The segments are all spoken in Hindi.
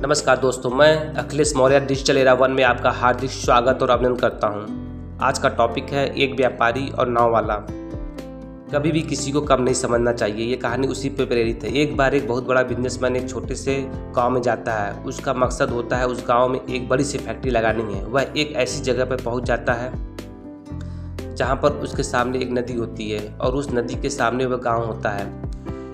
नमस्कार दोस्तों, मैं अखिलेश मौर्य डिजिटल एरा 1 में आपका हार्दिक स्वागत और अभिनंदन करता हूं। आज का टॉपिक है एक व्यापारी और नाव वाला। कभी भी किसी को कम नहीं समझना चाहिए। ये कहानी उसी पर प्रेरित है। एक बार एक बहुत बड़ा बिजनेसमैन एक छोटे से गांव में जाता है। उसका मकसद होता है उस गांव में एक बड़ी सी फैक्ट्री लगानी है। वह एक ऐसी जगह पर पहुंच जाता है जहां पर उसके सामने एक नदी होती है और उस नदी के सामने वह गाँव होता है।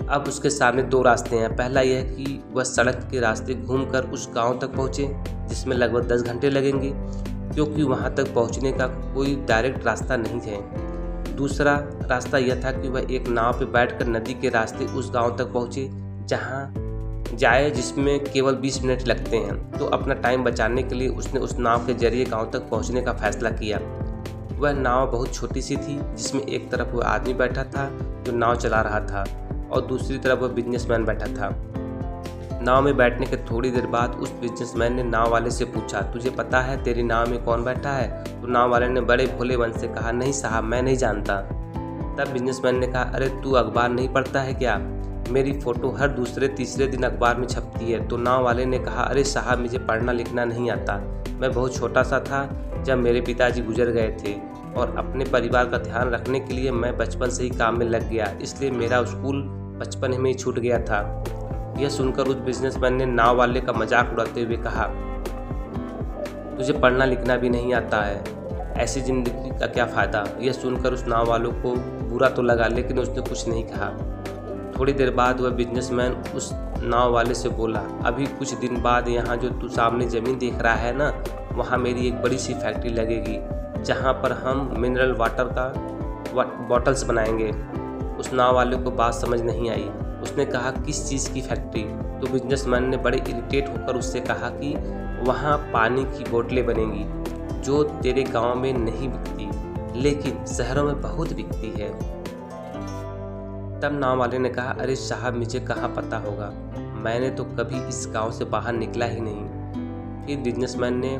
अब उसके सामने दो रास्ते हैं। पहला यह है कि वह सड़क के रास्ते घूमकर उस गांव तक पहुंचे, जिसमें लगभग 10 घंटे लगेंगे, क्योंकि वहां तक पहुंचने का कोई डायरेक्ट रास्ता नहीं है। दूसरा रास्ता यह था कि वह एक नाव पर बैठकर नदी के रास्ते उस गांव तक पहुंचे जहां जाए, जिसमें केवल 20 मिनट लगते हैं। तो अपना टाइम बचाने के लिए उसने उस नाव के जरिए गाँव तक पहुँचने का फैसला किया। वह नाव बहुत छोटी सी थी, जिसमें एक तरफ वह आदमी बैठा था जो नाव चला रहा था और दूसरी तरफ वह बिजनेसमैन बैठा था। नाव में बैठने के थोड़ी देर बाद उस बिजनेसमैन ने नाव वाले से पूछा, तुझे पता है तेरी नाव में कौन बैठा है? तो नाव वाले ने बड़े भोले मन से कहा, नहीं साहब, मैं नहीं जानता। तब बिजनेसमैन ने कहा, अरे तू अखबार नहीं पढ़ता है क्या? मेरी फ़ोटो हर दूसरे तीसरे दिन अखबार में छपती है। तो नाव वाले ने कहा, अरे साहब, मुझे पढ़ना लिखना नहीं आता। मैं बहुत छोटा सा था जब मेरे पिताजी गुजर गए थे और अपने परिवार का ध्यान रखने के लिए मैं बचपन से ही काम में लग गया, इसलिए मेरा स्कूल बचपन में ही छूट गया था। यह सुनकर उस बिजनेसमैन ने नाव वाले का मजाक उड़ाते हुए कहा, तुझे पढ़ना लिखना भी नहीं आता है, ऐसी ज़िंदगी का क्या फ़ायदा? यह सुनकर उस नाव वालों को बुरा तो लगा, लेकिन उसने कुछ नहीं कहा। थोड़ी देर बाद वह बिजनेसमैन उस नाव वाले से बोला, अभी कुछ दिन बाद यहाँ जो तू सामने ज़मीन देख रहा है ना, वहाँ मेरी एक बड़ी सी फैक्ट्री लगेगी जहाँ पर हम मिनरल वाटर का बॉटल्स बनाएंगे। उस नाव वाले को बात समझ नहीं आई। उसने कहा, किस चीज़ की फैक्ट्री? तो बिजनेसमैन ने बड़े इरिटेट होकर उससे कहा कि वहाँ पानी की बोतलें बनेंगी जो तेरे गांव में नहीं बिकती, लेकिन शहरों में बहुत बिकती है। तब नाव वाले ने कहा, अरे साहब, मुझे कहाँ पता होगा, मैंने तो कभी इस गांव से बाहर निकला ही नहीं। फिर बिजनेसमैन ने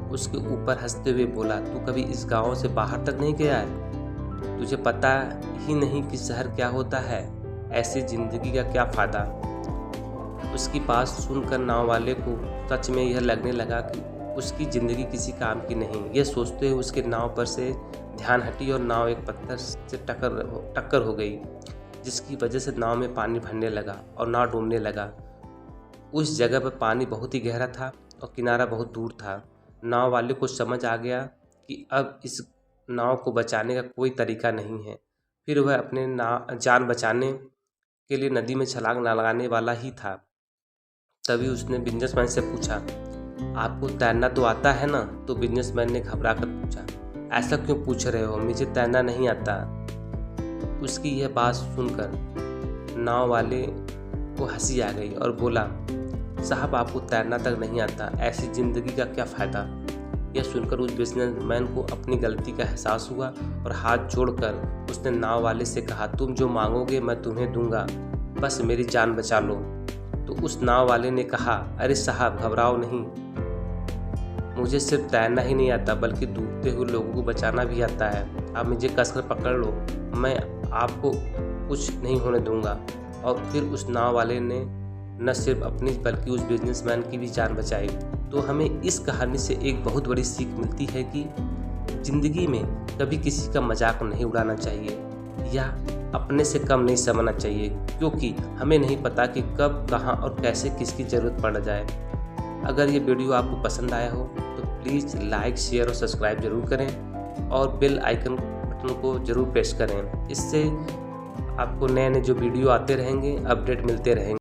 उसके ऊपर हंसते हुए बोला, तू कभी इस गांव से बाहर तक नहीं गया है? तुझे पता ही नहीं कि शहर क्या होता है, ऐसी ज़िंदगी का क्या फ़ायदा? उसकी बात सुनकर नाव वाले को सच में यह लगने लगा कि उसकी ज़िंदगी किसी काम की नहीं। यह सोचते हुए उसके नाव पर से ध्यान हटी और नाव एक पत्थर से टक्कर हो गई, जिसकी वजह से नाव में पानी भरने लगा और नाव डूबने लगा। उस जगह पर पानी बहुत ही गहरा था और किनारा बहुत दूर था। नाव वाले को समझ आ गया कि अब इस नाव को बचाने का कोई तरीका नहीं है। फिर वह अपने जान बचाने के लिए नदी में छलांग लगाने वाला ही था। तभी उसने बिजनेसमैन से पूछा, आपको तैरना तो आता है ना? तो बिजनेसमैन ने घबरा कर पूछा, ऐसा क्यों पूछ रहे हो, मुझे तैरना नहीं आता। उसकी यह बात सुनकर नाव वाले को हंसी आ गई और बोला, साहब, आपको तैरना तक नहीं आता, ऐसी ज़िंदगी का क्या फ़ायदा? यह सुनकर उस बिजनेसमैन को अपनी गलती का एहसास हुआ और हाथ जोड़कर उसने नाव वाले से कहा, तुम जो मांगोगे मैं तुम्हें दूंगा, बस मेरी जान बचा लो। तो उस नाव वाले ने कहा, अरे साहब, घबराओ नहीं, मुझे सिर्फ तैरना ही नहीं आता बल्कि डूबते हुए लोगों को बचाना भी आता है। आप मुझे कसकर पकड़ लो, मैं आपको कुछ नहीं होने दूंगा। और फिर उस नाव वाले ने न सिर्फ अपनी बल्कि उस बिजनेसमैन की भी जान बचाई। तो हमें इस कहानी से एक बहुत बड़ी सीख मिलती है कि ज़िंदगी में कभी किसी का मजाक नहीं उड़ाना चाहिए या अपने से कम नहीं समझना चाहिए, क्योंकि हमें नहीं पता कि कब, कहाँ और कैसे किसकी ज़रूरत पड़ जाए। अगर ये वीडियो आपको पसंद आया हो तो प्लीज़ लाइक, शेयर और सब्सक्राइब ज़रूर करें और बेल आइकन बटन को ज़रूर प्रेस करें। इससे आपको नए नए जो वीडियो आते रहेंगे, अपडेट मिलते रहेंगे।